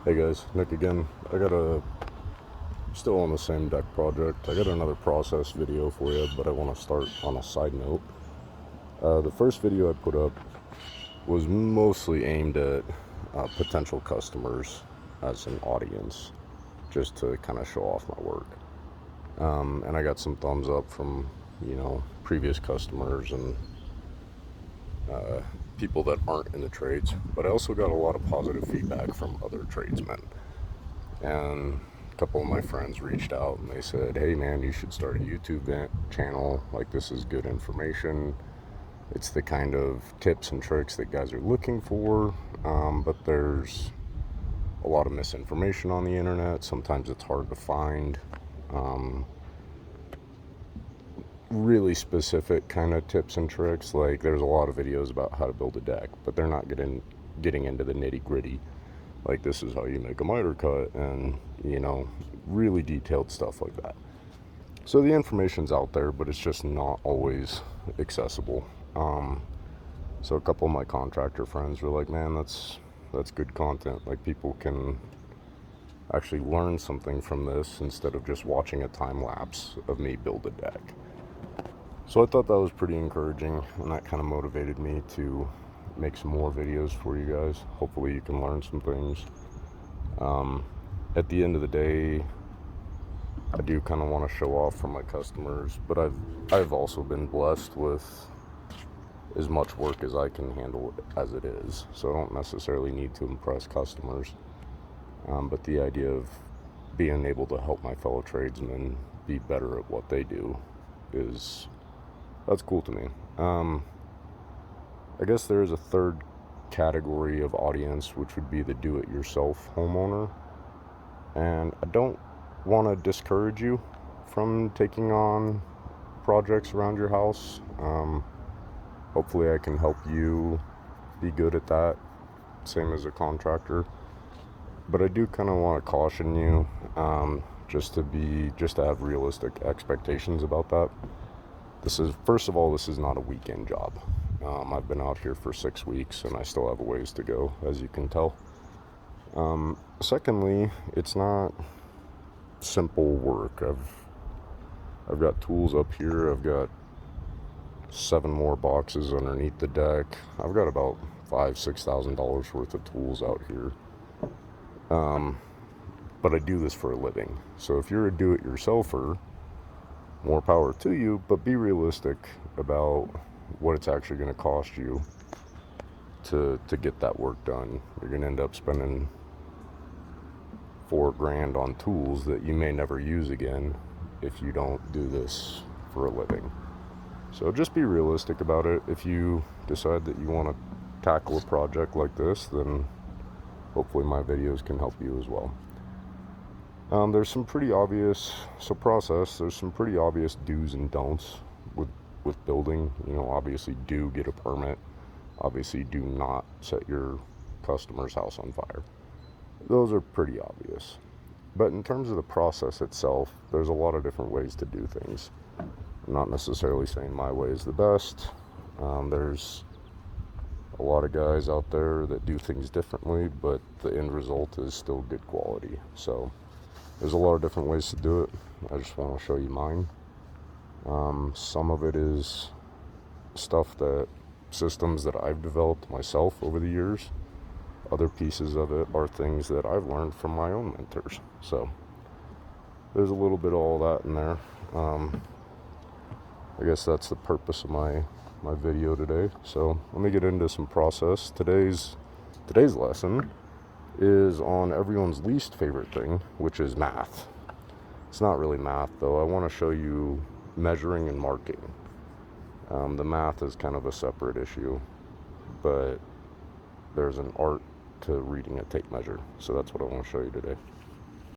Hey guys, Nick again. Still on the same deck project. I got another process video for you, but I want to start on a side note. The first video I put up was mostly aimed at potential customers as an audience, just to kind of show off my work. And I got some thumbs up from, previous customers and people that aren't in the trades, but I also got a lot of positive feedback from other tradesmen. And a couple of my friends reached out and they said, hey man, you should start a YouTube channel. Like, this is good information. It's the kind of tips and tricks that guys are looking for, but there's a lot of misinformation on the internet. Sometimes it's hard to find really specific kind of tips and tricks. Like, there's a lot of videos about how to build a deck, but they're not getting into the nitty gritty. Like, this is how you make a miter cut and, really detailed stuff like that. So the information's out there, but it's just not always accessible. So a couple of my contractor friends were like, man, that's good content. Like, people can actually learn something from this instead of just watching a time lapse of me build a deck. So I thought that was pretty encouraging, and that kind of motivated me to make some more videos for you guys. Hopefully you can learn some things. At the end of the day, I do kind of want to show off for my customers, but I've also been blessed with as much work as I can handle as it is. So I don't necessarily need to impress customers. But the idea of being able to help my fellow tradesmen be better at what they do that's cool to me. I guess there is a third category of audience, which would be the do-it-yourself homeowner. And I don't want to discourage you from taking on projects around your house. Hopefully I can help you be good at that, same as a contractor. But I do kind of want to caution you, just to have realistic expectations about that. First of all, this is not a weekend job. I've been out here for 6 weeks and I still have a ways to go, as you can tell. Secondly, it's not simple work. I've got tools up here. I've got 7 more boxes underneath the deck. I've got about $5,000-$6,000 worth of tools out here. But I do this for a living. So if you're a do-it-yourselfer, more power to you, but be realistic about what it's actually going to cost you to get that work done. You're going to end up spending $4,000 on tools that you may never use again if you don't do this for a living. So just be realistic about it. If you decide that you want to tackle a project like this, then hopefully my videos can help you as well. There's some pretty obvious do's and don'ts with building. Obviously do get a permit. Obviously do not set your customer's house on fire. Those are pretty obvious. But in terms of the process itself, there's a lot of different ways to do things. I'm not necessarily saying my way is the best. There's a lot of guys out there that do things differently, but the end result is still good quality. So there's a lot of different ways to do it. I just want to show you mine. Some of it is systems that I've developed myself over the years. Other pieces of it are things that I've learned from my own mentors. So there's a little bit of all that in there. I guess that's the purpose of my video today. So let me get into some process. Today's lesson is on everyone's least favorite thing, which is math. It's not really math though. I want to show you measuring and marking. The math is kind of a separate issue, but there's an art to reading a tape measure. So that's what I want to show you today.